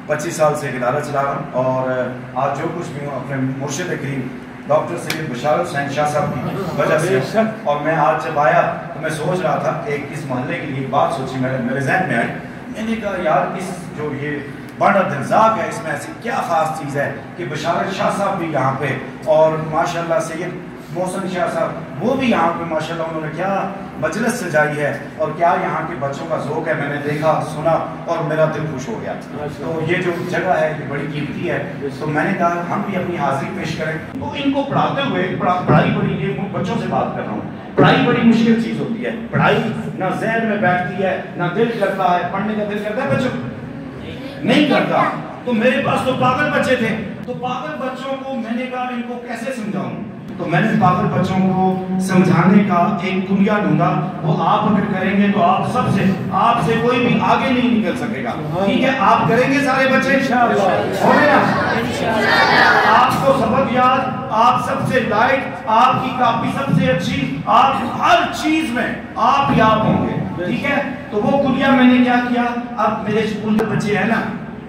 25 साल से एक इदारा चला रहा हूँ और आज जो कुछ भी हूँ अपने मुर्शिद करीम डॉक्टर सैयद बशारत हुसैन शाह साहब की वजह से। और मैं आज जब आया तो मैं सोच रहा था एक इस मोहल्ले के लिए बात सोची, मेरे जहन में आई। मैंने कहा यार इस जो ये बड़ा दरजाक है इसमें ऐसी क्या ख़ास चीज़ है कि बशारत शाह साहब भी यहाँ पे और माशाल्लाह सैयद मोहसिन शाह साहब वो भी यहाँ पे माशाल्लाह उन्होंने क्या मजलिस सजाई है और क्या यहाँ के बच्चों का ज़ौक़ है। मैंने देखा सुना और मेरा दिल खुश हो गया। तो ये जो जगह है ये बड़ी कीमती है, तो मैंने कहा हम भी अपनी हाजिरी पेश करें। तो इनको पढ़ाते हुए पढ़ाई बड़ी, ये बच्चों से बात कर रहा हूँ, पढ़ाई बड़ी मुश्किल चीज़ होती है। पढ़ाई ना ज़हन में बैठती है ना दिल करता है, पढ़ने का दिल करता है बच्चों नहीं करता। तो मेरे पास तो पागल बच्चे थे, तो पागल बच्चों को मैंने कहा इनको कैसे समझाऊं। तो मैंने पागल बच्चों को समझाने का एक कुलिया ढूंढा, वो आप अगर करेंगे तो आपसे कोई भी आगे नहीं निकल सकेगा। ठीक है, आप करेंगे सारे बच्चे हो गया, आपको सबक याद, आप सबसे लाइट, आपकी कापी सबसे अच्छी, आप हर चीज में आप याद होंगे। ठीक है, तो वो कुलिया मैंने क्या किया, अब मेरे स्कूल के बच्चे हैं ना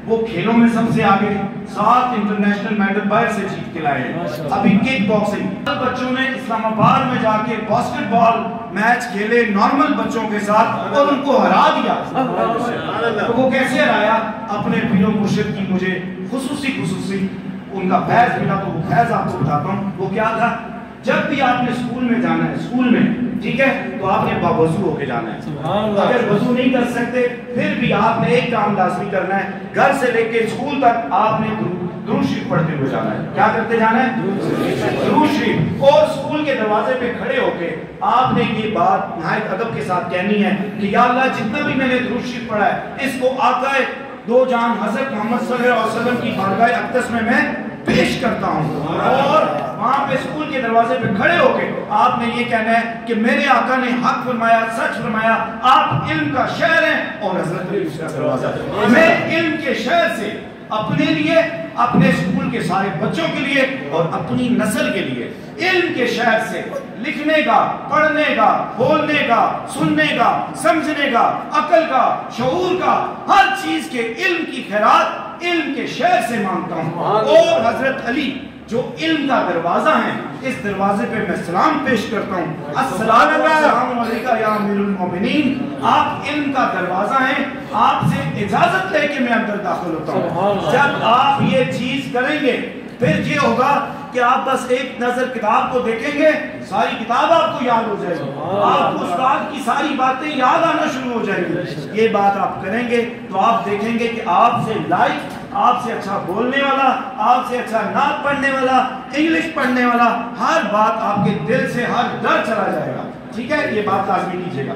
वो खेलों में सबसे आगे 7 इंटरनेशनल मेडल बाहर से जीत के लाए हैं। अभी किक बॉक्सिंग बच्चों ने इस्लामाबाद में जाके बास्केटबॉल मैच खेले नॉर्मल बच्चों के साथ और उनको हरा दिया। तो वो कैसे हराया, अपने पीरो मुर्शिद की मुझे खुसूसी उनका फैज मिला, तो वो फैज आपको बताता हूँ। वो क्या था, जब भी आपने स्कूल में जाना है, स्कूल में ठीक है, तो आपने बावजू होके जाना है। अगर वजू नहीं कर सकते फिर भी आपने एक काम लाजमी करना है, घर से लेके स्कूल तक आपने दुरूद शरीफ पढ़ते हुए जाना है। क्या करते जाना है, दुरूद शरीफ। और स्कूल के दरवाजे पे खड़े होके आपने ये बात नहायत अदब के साथ कहनी है कि या अल्लाह जितना भी मैंने दुरूद शरीफ पढ़ा है इसको आका दो जान हज़रत मोहम्मद सल्लल्लाहु अलैहि वसल्लम की बारगाह अक़दस में मैं पेश करता हूँ। और वहां पे स्कूल के दरवाजे पे खड़े होके आपने ये कहना है कि मेरे आका ने हक फरमाया, सच फरमाया, आप इल्म का शहर हैं और हज़रत अली उसका दरवाजा। मैं इल्म के शहर से अपने लिए, अपने स्कूल के सारे बच्चों के लिए और अपनी नस्ल के लिए इल्म के शहर से लिखने का, पढ़ने का, बोलने का, सुनने का, समझने का, अकल का, शऊर का, हर चीज के इल्म की खैरात इल्म के शहर से मांगता हूँ। और हजरत अली जो इल्म का दरवाजा है, इस दरवाजे पे मैं सलाम पेश करता हूँ, अस्सलामु अलैका या अमीरुल मोमिनीन। आप इल्म का दरवाजा हैं, आपसे इजाजत लेके मैं अंदर दाखिल होता हूँ। जब आप ये चीज करेंगे फिर ये होगा कि आप बस एक नजर किताब को देखेंगे, सारी किताब आपको याद हो जाएगी, आपको उस्ताद की सारी बातें याद आना शुरू हो जाएंगी। ये बात आप करेंगे तो आप देखेंगे कि आपसे लाइक, आपसे अच्छा बोलने वाला, आपसे अच्छा नात पढ़ने वाला, इंग्लिश पढ़ने वाला, हर बात आपके दिल से हर डर चला जाएगा। ठीक है, ये बात लाजमी कीजिएगा।